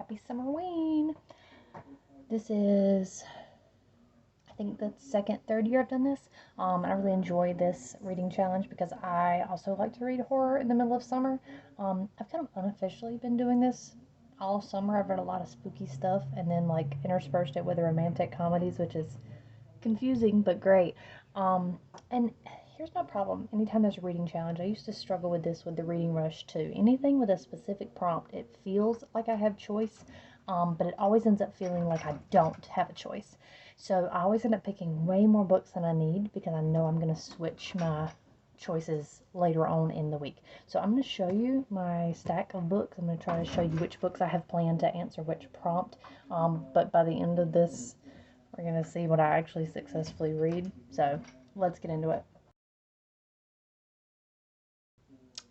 Happy Summerween. This is, I think, the third year I've done this. And I really enjoy this reading challenge because I also like to read horror in the middle of summer. I've kind of unofficially been doing this all summer. I've read a lot of spooky stuff and then like interspersed it with romantic comedies, which is confusing but great. And here's my problem. Anytime there's a reading challenge, I used to struggle with this with the reading rush too. Anything with a specific prompt, it feels like I have choice, but it always ends up feeling like I don't have a choice. So I always end up picking way more books than I need because I know I'm going to switch my choices later on in the week. So I'm going to show you my stack of books. I'm going to try to show you which books I have planned to answer which prompt. But by the end of this, we're going to see what I actually successfully read. So let's get into it.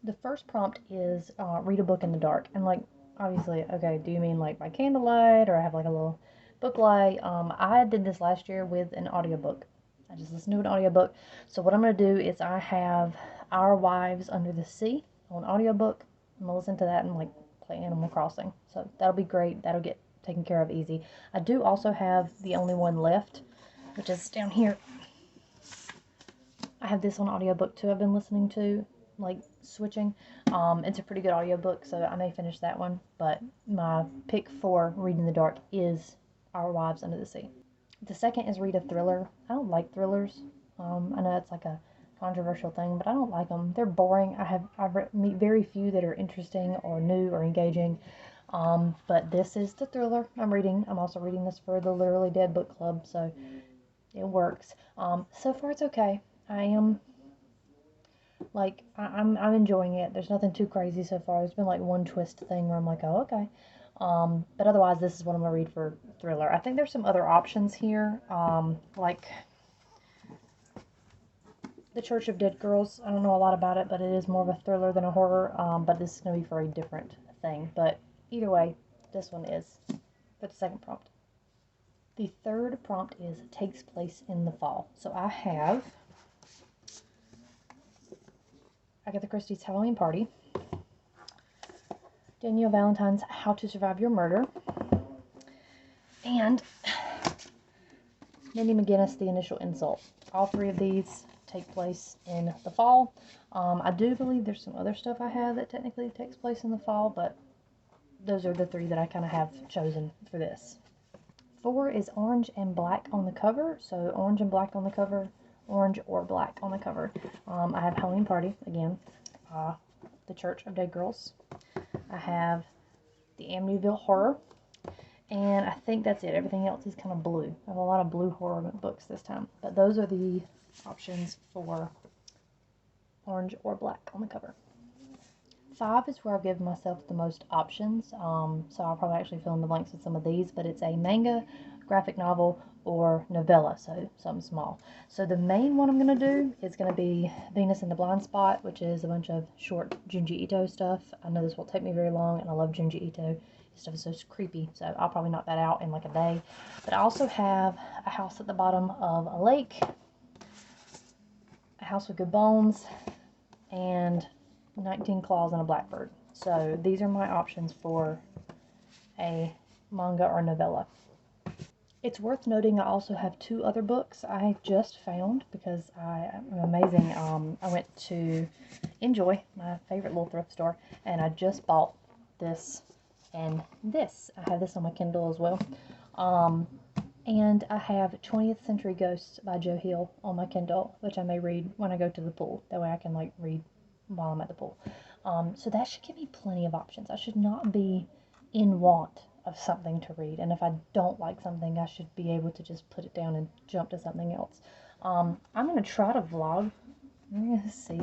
The first prompt is read a book in the dark. And like, obviously, okay, do you mean like by candlelight or I have like a little book light? I did this last year with an audiobook. I just listened to an audiobook. So what I'm going to do is I have Our Wives Under the Sea on audiobook. I'm going to listen to that and like play Animal Crossing. So that'll be great. That'll get taken care of easy. I do also have The Only One Left, which is down here. I have this on audiobook too. I've been listening to, like, switching. It's a pretty good audiobook, so I may finish that one. But my pick for reading in the dark is Our Wives Under the Sea. The second is read a thriller. I don't like thrillers. I know it's like a controversial thing, but I don't like them. They're boring. I've meet very few that are interesting or new or engaging. But this is the thriller I'm reading. I'm also reading this for the Literally Dead book club, so it works. So far it's okay. I'm enjoying it. There's nothing too crazy so far. There's been like one twist thing where I'm like, oh, okay. But otherwise, this is what I'm gonna read for thriller. I think there's some other options here, like The Church of Dead Girls. I don't know a lot about it, but it is more of a thriller than a horror. But this is gonna be for a different thing. But either way, this one is for the second prompt. The third prompt is takes place in the fall. So I have Agatha Christie's Halloween Party, Danielle Valentine's How to Survive Your Murder, and Mindy McGinnis, The Initial Insult. All three of these take place in the fall. I do believe there's some other stuff I have that technically takes place in the fall, but those are the three that I kind of have chosen for this. 4 is orange and black on the cover, so orange and black on the cover, orange or black on the cover. I have Halloween Party, again, The Church of Dead Girls. I have the Amityville Horror, and I think that's it. Everything else is kind of blue. I have a lot of blue horror books this time, but those are the options for orange or black on the cover. 5 is where I've given myself the most options, so I'll probably actually fill in the blanks with some of these, but it's a manga, graphic novel, or novella, so something small. So the main one I'm going to do is going to be Venus in the Blind Spot, which is a bunch of short Junji Ito stuff. I know this won't take me very long, and I love Junji Ito. His stuff is so creepy, so I'll probably knock that out in like a day. But I also have A House at the Bottom of a Lake, A House with Good Bones, and 19 Claws and a Blackbird. So these are my options for a manga or novella. It's worth noting I also have 2 other books I just found because I am amazing. I went to Enjoy, my favorite little thrift store, and I just bought this and this. I have this on my Kindle as well. And I have 20th Century Ghosts by Joe Hill on my Kindle, which I may read when I go to the pool. That way I can like read while I'm at the pool. So that should give me plenty of options. I should not be in want of something to read, and if I don't like something, I should be able to just put it down and jump to something else. I'm going to try to vlog. I'm going to see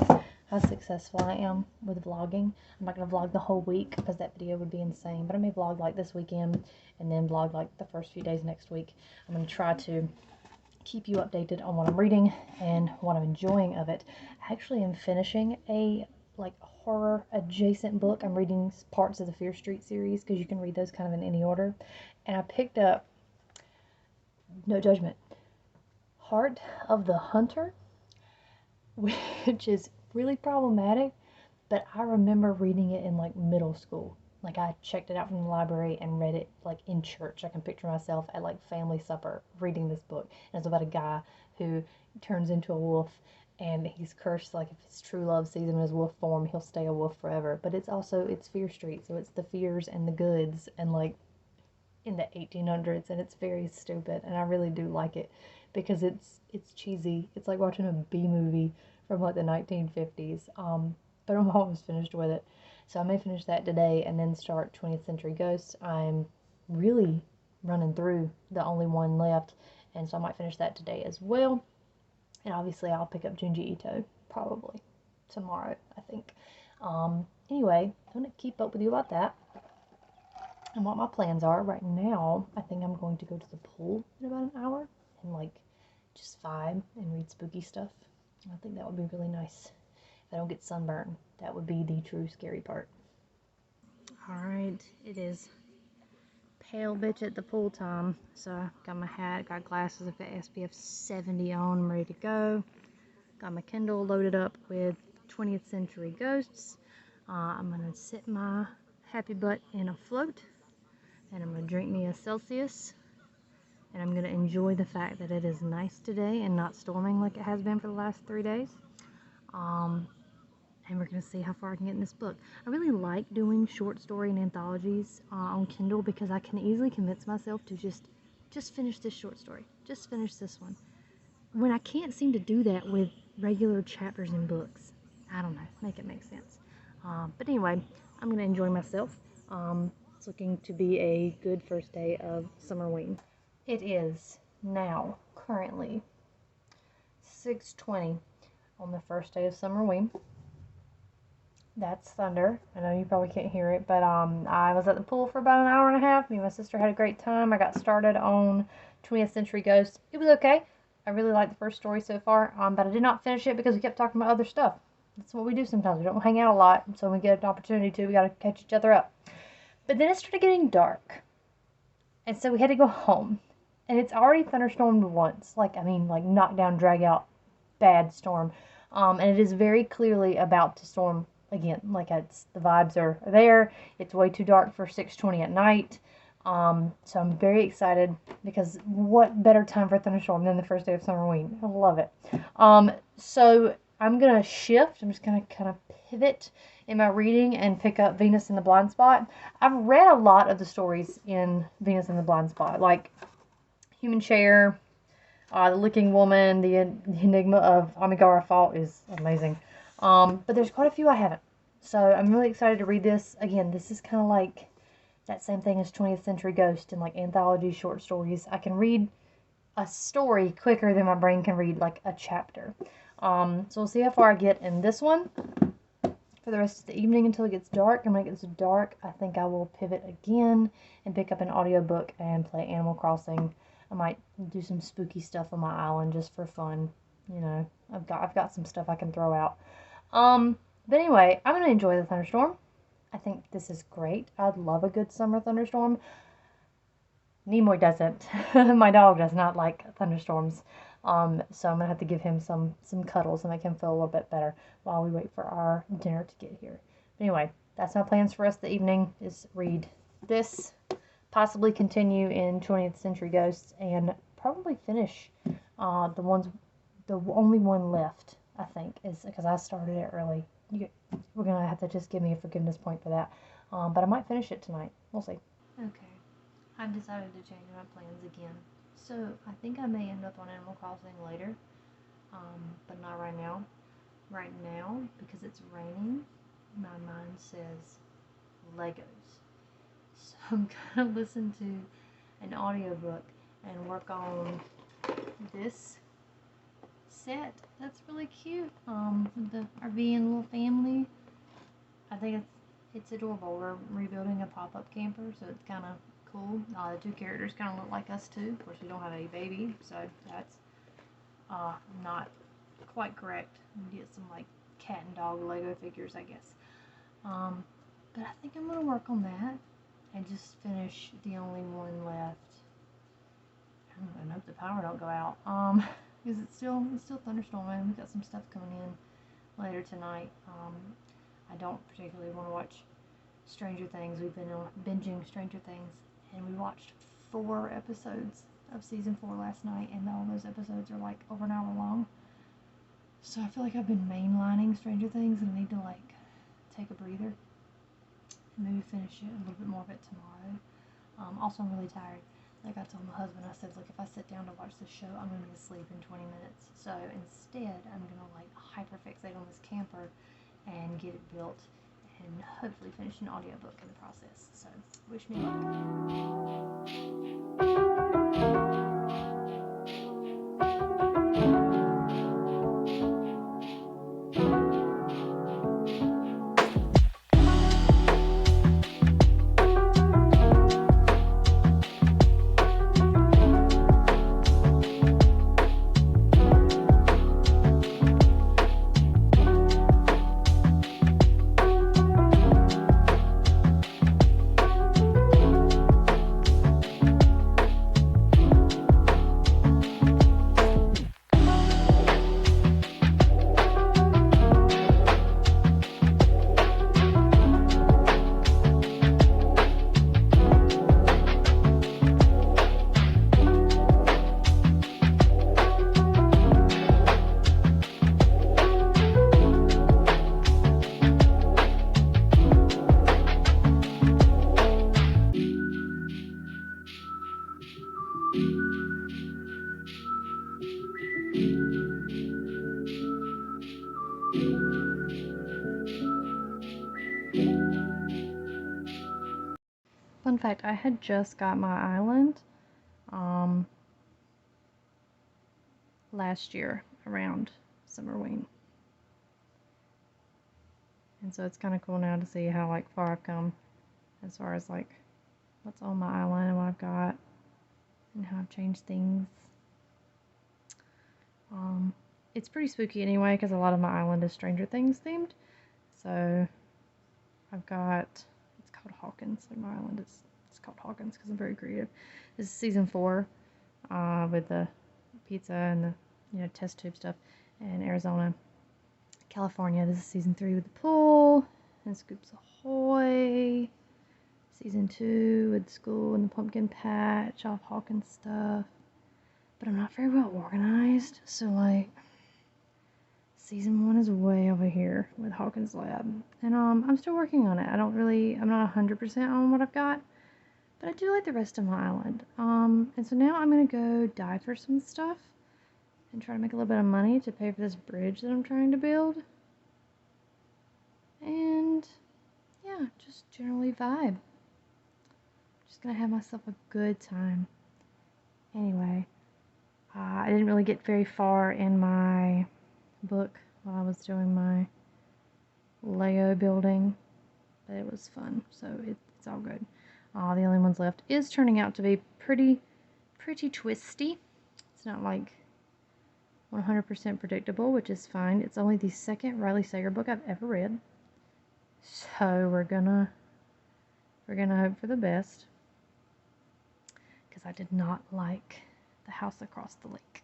how successful I am with vlogging. I'm not going to vlog the whole week because that video would be insane, but I may vlog like this weekend and then vlog like the first few days next week. I'm going to try to keep you updated on what I'm reading and what I'm enjoying of it. I actually am finishing a like horror adjacent book. I'm reading parts of the Fear Street series because you can read those kind of in any order. And I picked up, no judgment, Heart of the Hunter, which is really problematic, but I remember reading it in like middle school. Like, I checked it out from the library and read it, like, in church. I can picture myself at, like, family supper reading this book. And it's about a guy who turns into a wolf, and he's cursed, like, if his true love sees him in his wolf form, he'll stay a wolf forever. But it's also, it's Fear Street, so it's the fears and the goods, and, like, in the 1800s, and it's very stupid, and I really do like it because it's cheesy. It's like watching a B movie from, like, the 1950s. But I'm almost finished with it. So I may finish that today and then start 20th Century Ghosts. I'm really running through the only one left, and so I might finish that today as well. And obviously I'll pick up Junji Ito probably tomorrow, I think. Anyway, I'm going to keep up with you about that and what my plans are. Right now, I think I'm going to go to the pool in about an hour and, like, just vibe and read spooky stuff. I think that would be really nice. If I don't get sunburned, that would be the true scary part. Alright, it is pale bitch at the pool time. So I got my hat, got glasses, I've got SPF 70 on, I'm ready to go. Got my Kindle loaded up with 20th Century Ghosts. I'm going to sit my happy butt in a float, and I'm going to drink me a Celsius, and I'm going to enjoy the fact that it is nice today and not storming like it has been for the last 3 days. And we're going to see how far I can get in this book. I really like doing short story and anthologies on Kindle because I can easily convince myself to just finish this short story. Just finish this one. When I can't seem to do that with regular chapters in books. I don't know. Make it make sense. But anyway, I'm going to enjoy myself. It's looking to be a good first day of Summerween. It is now currently 6:20 on the first day of Summerween. That's thunder. I know you probably can't hear it, but I was at the pool for about an hour and a half. Me and my sister had a great time. I got started on 20th Century Ghosts. It was okay. I really liked the first story so far, but I did not finish it because we kept talking about other stuff. That's what we do sometimes. We don't hang out a lot, so when we get an opportunity to, we got to catch each other up. But then it started getting dark, and so we had to go home. And it's already thunderstormed once. Like, knock down, drag out, bad storm. And it is very clearly about to storm again. Like, the vibes are there. It's way too dark for 6:20 at night. So I'm very excited because what better time for a thunderstorm than the first day of Summerween? I love it. So I'm going to shift. I'm just going to kind of pivot in my reading and pick up Venus in the Blind Spot. I've read a lot of the stories in Venus in the Blind Spot, like Human Chair, The Licking Woman, the Enigma of Amigara Fault is amazing. But there's quite a few I haven't. So I'm really excited to read this. Again, this is kind of like that same thing as 20th Century Ghost and, like, anthology short stories. I can read a story quicker than my brain can read, like, a chapter. So we'll see how far I get in this one for the rest of the evening until it gets dark. And when it gets dark, I think I will pivot again and pick up an audiobook and play Animal Crossing. I might do some spooky stuff on my island just for fun. You know, I've got some stuff I can throw out. But anyway, I'm going to enjoy the thunderstorm. I think this is great. I'd love a good summer thunderstorm. Nimoy doesn't. My dog does not like thunderstorms. So I'm going to have to give him some cuddles and make him feel a little bit better while we wait for our dinner to get here. But anyway, that's my plans for the rest of the evening, is read this, possibly continue in 20th Century Ghosts, and probably finish the only one left, I think, is because I started it early. We're going to have to just give me a forgiveness point for that. But I might finish it tonight. We'll see. Okay. I've decided to change my plans again. So I think I may end up on Animal Crossing later. But not right now. Right now, because it's raining, my mind says Legos. So I'm going to listen to an audiobook and work on this set. That's really cute. With the RV and little family. I think it's adorable. We're rebuilding a pop-up camper, so it's kind of cool. The two characters kind of look like us too. Of course, we don't have a baby, so that's not quite correct. We get some, like, cat and dog Lego figures, I guess. But I think I'm gonna work on that and just finish the only one left. I hope the power don't go out. Because it's still thunderstorming. We've got some stuff coming in later tonight. I don't particularly want to watch Stranger Things. We've been binging Stranger Things, and we watched 4 episodes of season 4 last night, and all those episodes are like over an hour long. So I feel like I've been mainlining Stranger Things, and I need to like take a breather and maybe finish it, a little bit more of it tomorrow. Also, I'm really tired. Like I told my husband, I said, look, if I sit down to watch this show, I'm going to be asleep in 20 minutes. So instead, I'm going to like hyperfixate on this camper and get it built and hopefully finish an audiobook in the process. So wish me Fun fact, I had just got my island last year around Summerween. And so it's kind of cool now to see how like far I've come as far as like what's on my island and what I've got and how I've changed things. It's pretty spooky anyway because a lot of my island is Stranger Things themed. So I've got, it's called Hawkins. Like my island is, it's called Hawkins because I'm very creative. This is season 4 with the pizza and the test tube stuff in Arizona. California, this is season 3 with the pool and Scoops Ahoy. Season 2 with school and the pumpkin patch, off Hawkins stuff. But I'm not very well organized, so like season 1 is way over here with Hawkins Lab. And I'm still working on it. I'm not 100% on what I've got, but I do like the rest of my island. And so now I'm gonna go dive for some stuff and try to make a little bit of money to pay for this bridge that I'm trying to build. And yeah, just generally vibe. Just gonna have myself a good time. Anyway, I didn't really get very far in my book while I was doing my Lego building, but it was fun, so it's all good. The only ones left is turning out to be pretty twisty. It's not like 100% predictable, which is fine. It's only the second Riley Sager book I've ever read, so we're gonna hope for the best, because I did not like The House Across the Lake.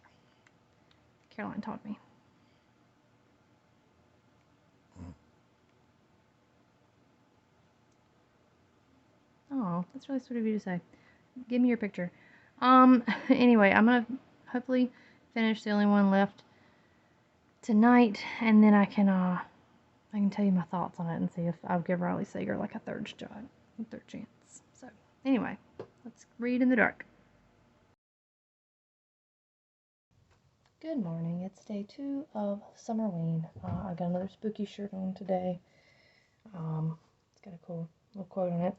Caroline taught me. Oh, that's really sweet of you to say. Give me your picture. Anyway, I'm gonna hopefully finish the only one left tonight, and then I can tell you my thoughts on it and see if I'll give Riley Sager like a third chance. So anyway, let's read in the dark. Good morning. It's day 2 of Summerween. I got another spooky shirt on today. It's got a cool little quote on it.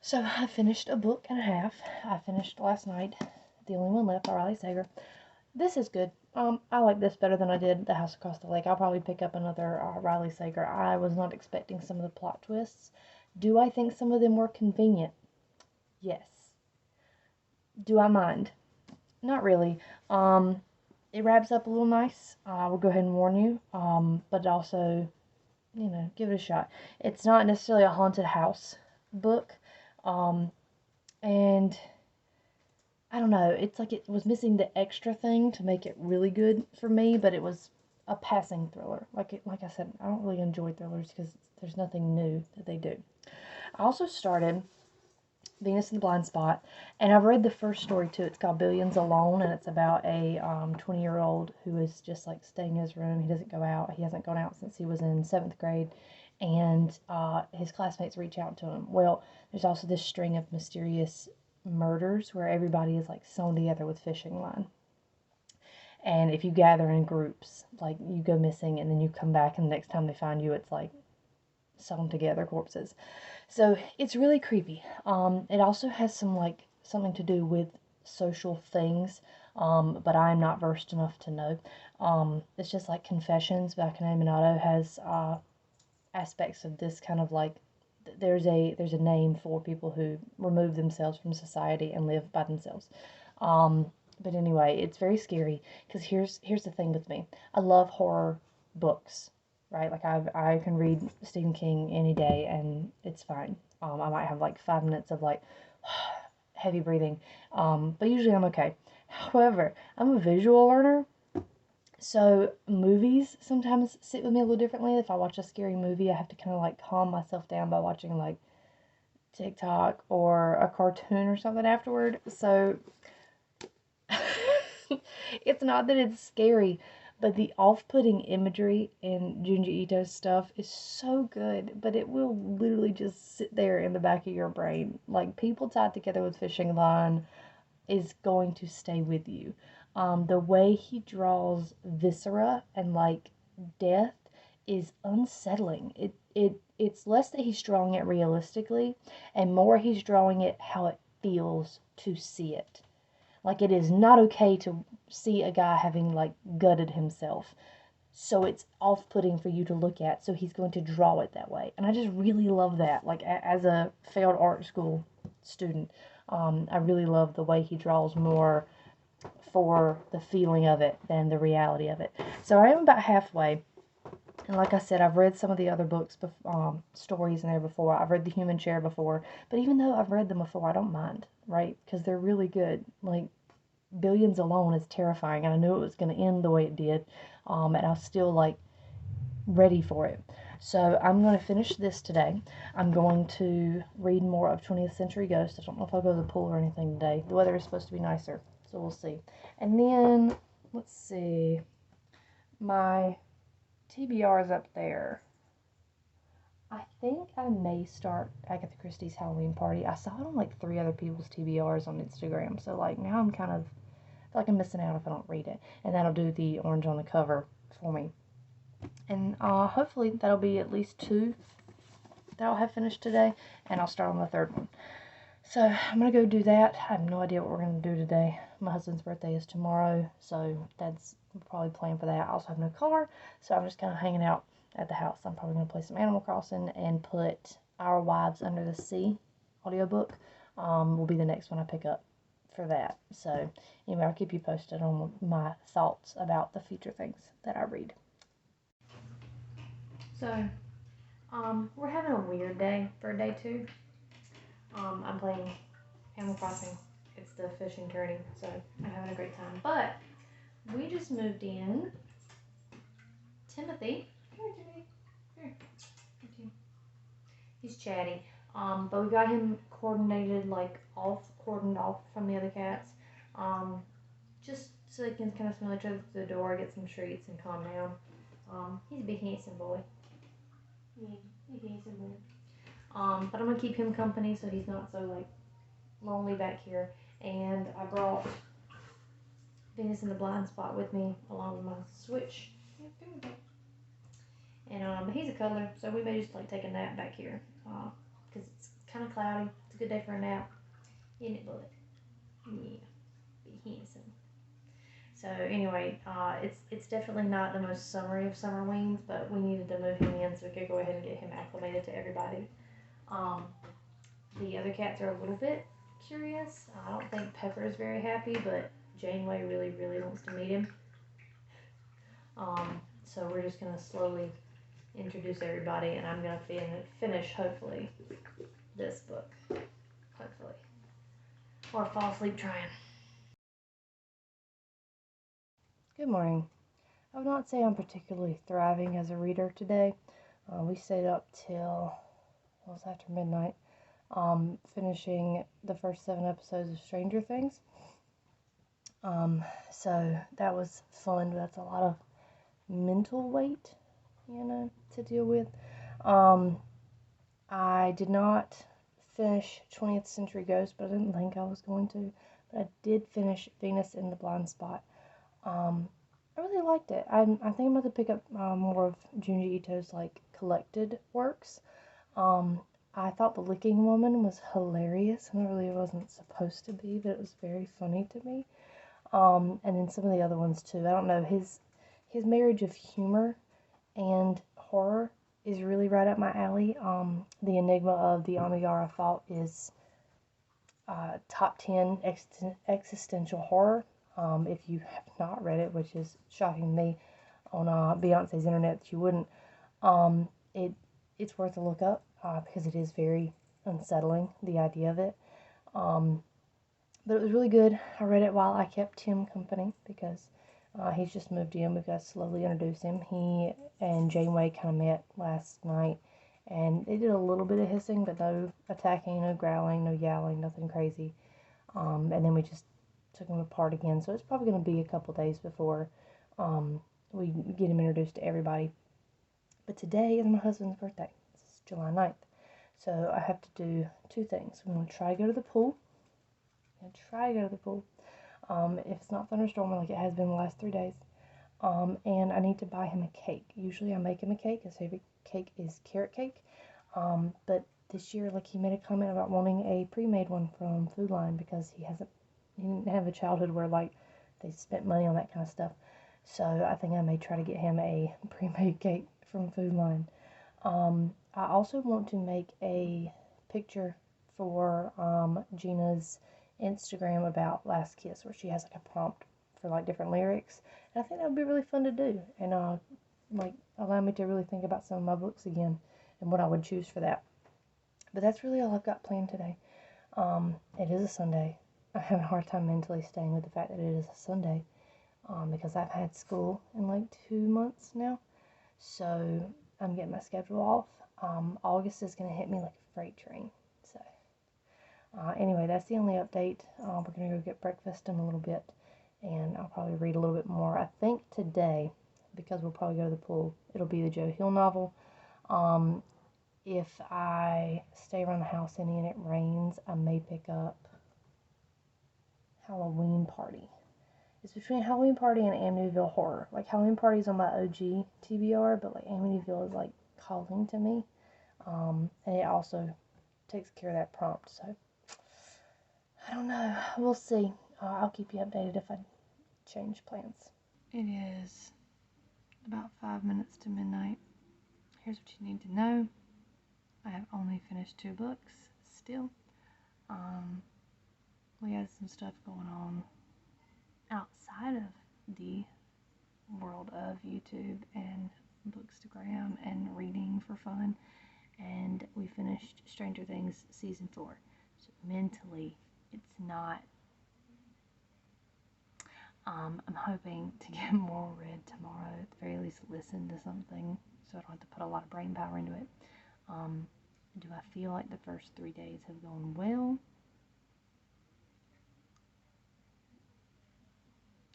So I finished a book and a half. I finished last night, the only one left by Riley Sager. This is good. I like this better than I did The House Across the Lake. I'll probably pick up another Riley Sager. I was not expecting some of the plot twists. Do I think some of them were convenient? Yes. Do I mind? Not really. It wraps up a little nice. I will go ahead and warn you. But also, give it a shot. It's not necessarily a haunted house book. And I don't know, it's like it was missing the extra thing to make it really good for me, but it was a passing thriller. Like I said, I don't really enjoy thrillers because there's nothing new that they do. I also started Venus in the Blind Spot, and I've read the first story too. It's called Billions Alone, and it's about a 20-year-old who is just like staying in his room. He doesn't go out. He hasn't gone out since he was in 7th grade, and his classmates reach out to him. Well, there's also this string of mysterious murders where everybody is like sewn together with fishing line. And if you gather in groups, like you go missing and then you come back, and the next time they find you, it's like sewn together corpses. So it's really creepy. It also has some like something to do with social things, but I'm not versed enough to know. It's just like Confessions by Kaname Minato has aspects of this kind of like there's a name for people who remove themselves from society and live by themselves. But anyway, it's very scary because here's the thing with me. I love horror books, right? Like I can read Stephen King any day and it's fine. I might have like 5 minutes of like heavy breathing, but usually I'm okay. However, I'm a visual learner, so movies sometimes sit with me a little differently. If I watch a scary movie, I have to kind of like calm myself down by watching like TikTok or a cartoon or something afterward. So it's not that it's scary, but the off-putting imagery in Junji Ito's stuff is so good, but it will literally just sit there in the back of your brain. Like, people tied together with fishing line is going to stay with you. The way he draws viscera and like death is unsettling. It's less that he's drawing it realistically and more he's drawing it how it feels to see it. Like, it is not okay to see a guy having like gutted himself. So it's off-putting for you to look at. So he's going to draw it that way. And I just really love that. Like, as a failed art school student, I really love the way he draws more for the feeling of it than the reality of it. So I am about halfway. And like I said, I've read some of the other books, stories in there before. I've read The Human Chair before. But even though I've read them before, I don't mind, right? Because they're really good. Like, Billions Alone is terrifying. And I knew it was going to end the way it did. And I was still, like, ready for it. So I'm going to finish this today. I'm going to read more of 20th Century Ghost. I don't know if I'll go to the pool or anything today. The weather is supposed to be nicer, so we'll see. And then, let's see. My TBR is up there. I think I may start Agatha Christie's Halloween Party. I saw it on like 3 other people's TBRs on Instagram. So like now I'm kind of I feel like I'm missing out if I don't read it. And that'll do the orange on the cover for me. And hopefully that'll be at least 2 that I'll have finished today. And I'll start on the 3rd one. So I'm going to go do that. I have no idea what we're going to do today. My husband's birthday is tomorrow. So that's probably playing for that. I also have no car. So I'm just kind of hanging out at the house. I'm probably going to play some Animal Crossing and put Our Wives Under the Sea audiobook. Will be the next one I pick up for that. So anyway, I'll keep you posted on my thoughts about the future things that I read. So, we're having a weird day for day 2. I'm playing Animal Crossing. It's the fishing tourney, so I'm having a great time. But we just moved in Timothy. Here, Timothy. Here. He's chatty. But we got him coordinated, like cordoned off from the other cats. Just so they can kind of smell each other through the door, get some treats, and calm down. He's a big handsome boy. Yeah, big handsome boy. But I'm gonna keep him company so he's not so like lonely back here. And I brought Venus in the Blind Spot with me along with my Switch. And he's a cuddler, so we may just like take a nap back here because it's kind of cloudy. It's a good day for a nap, isn't it, bud? Yeah, be handsome. So anyway, it's definitely not the most summery of Summerweens, but we needed to move him in so we could go ahead and get him acclimated to everybody. The other cats are a little bit curious. I don't think Pepper is very happy, but Janeway really, really wants to meet him. So we're just gonna slowly introduce everybody, and I'm gonna finish hopefully this book, hopefully, or fall asleep trying. Good morning. I would not say I'm particularly thriving as a reader today. We stayed up till, it was after midnight, finishing the first 7 episodes of Stranger Things. So that was fun, but that's a lot of mental weight, to deal with. I did not finish 20th Century Ghost, but I didn't think I was going to. But I did finish Venus in the Blind Spot. I really liked it. I think I'm going to pick up more of Junji Ito's like collected works. I thought The Licking Woman was hilarious, and it really wasn't supposed to be, but it was very funny to me. And then some of the other ones too. I don't know, his marriage of humor and horror is really right up my alley. The Enigma of the Amigara Fault is top 10 existential horror. If you have not read it, which is shocking to me on Beyonce's internet that you wouldn't, it's worth a look up because it is very unsettling, the idea of it. But it was really good. I read it while I kept Tim company because he's just moved in. We've got to slowly introduce him. He and Janeway kind of met last night, and they did a little bit of hissing, but no attacking, no growling, no yowling, nothing crazy. And then we just took him apart again. So it's probably going to be a couple days before we get him introduced to everybody. But today is my husband's birthday. It's July 9th. So I have to do 2 things. I'm going to try to go to the pool. If it's not thunderstorming like it has been the last 3 days. And I need to buy him a cake. Usually I make him a cake. His favorite cake is carrot cake. But this year, like, he made a comment about wanting a pre-made one from Food Line because he didn't have a childhood where, like, they spent money on that kind of stuff. So I think I may try to get him a pre-made cake from Food Line. I also want to make a picture for Gina's Instagram about Last Kiss, where she has like a prompt for like different lyrics, and I think that would be really fun to do, and like allow me to really think about some of my books again and what I would choose for that. But that's really all I've got planned today. It is a Sunday. I have a hard time mentally staying with the fact that it is a Sunday, because I've had school in like 2 months now, so I'm getting my schedule off. August is going to hit me like a freight train. So anyway, that's the only update. We're going to go get breakfast in a little bit, and I'll probably read a little bit more. I think today, because we'll probably go to the pool, it'll be the Joe Hill novel. If I stay around the house any and it rains, I may pick up Halloween Party. It's between Halloween Party and Amityville Horror. Like, Halloween Party is on my OG TBR, but like Amityville is like calling to me. And it also takes care of that prompt, so I don't know. We'll see. I'll keep you updated if I change plans. It is about 5 minutes to midnight. Here's what you need to know. I have only finished 2 books still. We had some stuff going on outside of the world of YouTube and Bookstagram and reading for fun, and we finished Stranger Things season 4. So mentally, it's not. I'm hoping to get more read tomorrow, at the very least listen to something, so I don't have to put a lot of brain power into it. Do I feel like the first 3 days have gone well?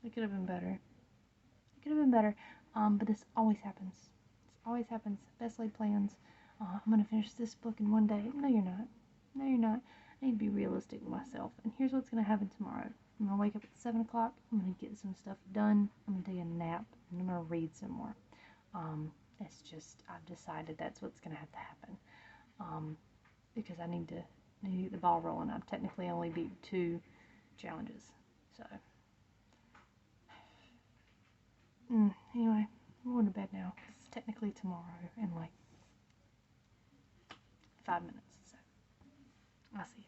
It could have been better. But this always happens. This always happens. Best laid plans. I'm going to finish this book in 1 day. No, you're not. I need to be realistic with myself. And here's what's going to happen tomorrow. I'm going to wake up at 7 o'clock. I'm going to get some stuff done. I'm going to take a nap. And I'm going to read some more. It's just, I've decided that's what's going to have to happen. Because I need to get the ball rolling. I've technically only beat 2 challenges. So, anyway, I'm going to bed now. It's technically tomorrow in like 5 minutes. So, I'll see you.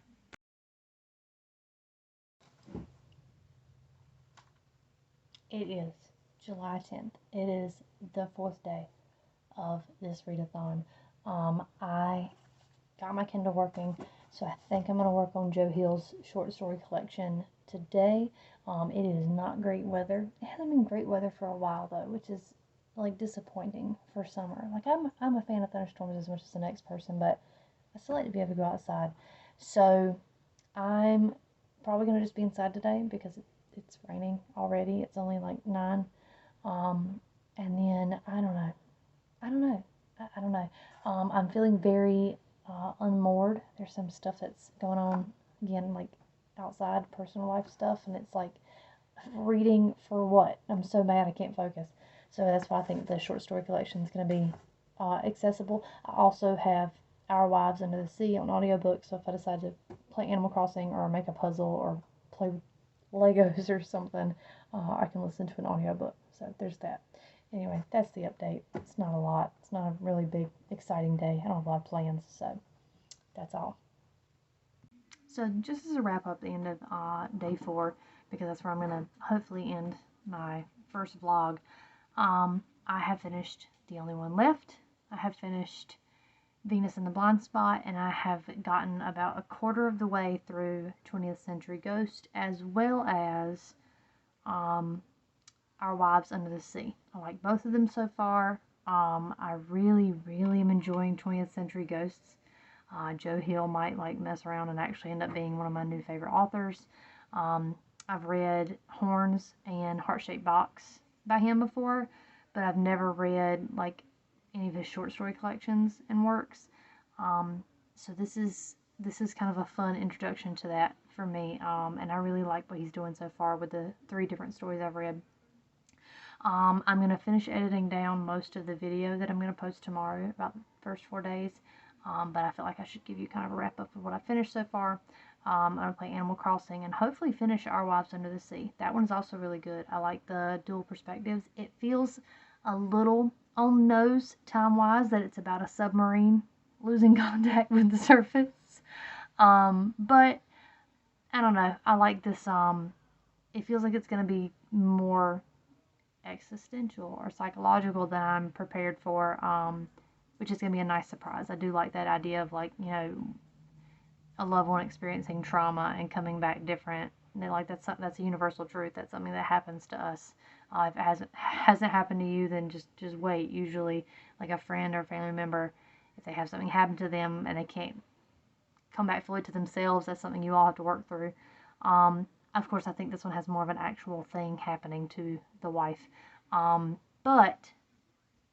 It is July 10th. It is the 4th day of this readathon. I got my Kindle working, So I think I'm going to work on Joe Hill's short story collection today. It is not great weather. It hasn't been great weather for a while though, which is like disappointing for summer. Like I'm a fan of thunderstorms as much as the next person, but I still like to be able to go outside. So I'm probably going to just be inside today because it's raining already. It's only like 9. And then I don't know. I don't know. I'm feeling very unmoored. There's some stuff that's going on again, like outside personal life stuff, and it's like reading for what? I'm so mad I can't focus. So that's why I think the short story collection is going to be accessible. I also have Our Wives Under the Sea on audiobook, so if I decide to play Animal Crossing or make a puzzle or play with Legos or something, I can listen to an audiobook. So there's that. Anyway, that's the update. It's not a lot. It's not a really big, exciting day. I don't have a lot of plans, so that's all. So just as a wrap up, the end of day 4, because that's where I'm going to hopefully end my first vlog. I have finished The Only One Left. I have finished Venus in the Blind Spot, and I have gotten about a quarter of the way through 20th Century Ghost, as well as Our Wives Under the Sea. I like both of them so far. I really, really am enjoying 20th Century Ghosts. Joe Hill might like mess around and actually end up being one of my new favorite authors. I've read Horns and Heart-Shaped Box by him before, but I've never read like any of his short story collections and works. So this is kind of a fun introduction to that for me, and I really like what he's doing so far with the 3 different stories I've read. I'm going to finish editing down most of the video that I'm going to post tomorrow, about the first 4 days. But I feel like I should give you kind of a wrap up of what I've finished so far. I'm going to play Animal Crossing and hopefully finish Our Wives Under the Sea. That one's also really good. I like the dual perspectives. It feels a little on the nose time-wise that it's about a submarine losing contact with the surface. But I don't know. I like this. It feels like it's going to be more existential or psychological than I'm prepared for, which is going to be a nice surprise. I do like that idea of, like, you know, a loved one experiencing trauma and coming back different. And like that's a universal truth. That's something that happens to us. If it hasn't happened to you, then just wait. Usually, like a friend or a family member, if they have something happen to them and they can't come back fully to themselves, that's something you all have to work through. Of course, I think this one has more of an actual thing happening to the wife. But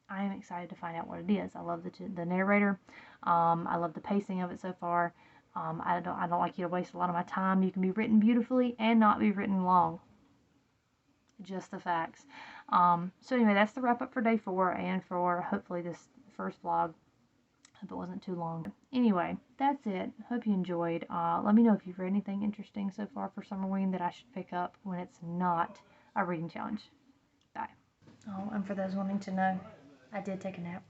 I am excited to find out what it is. I love the narrator. I love the pacing of it so far. I don't like you to waste a lot of my time. You can be written beautifully and not be written long. Just the facts. So anyway, that's the wrap up for day 4 and for hopefully this first vlog. Hope it wasn't too long. Anyway, that's it. Hope you enjoyed. Let me know if you've read anything interesting so far for Summerween that I should pick up when it's not a reading challenge. Bye. Oh, and for those wanting to know, I did take a nap.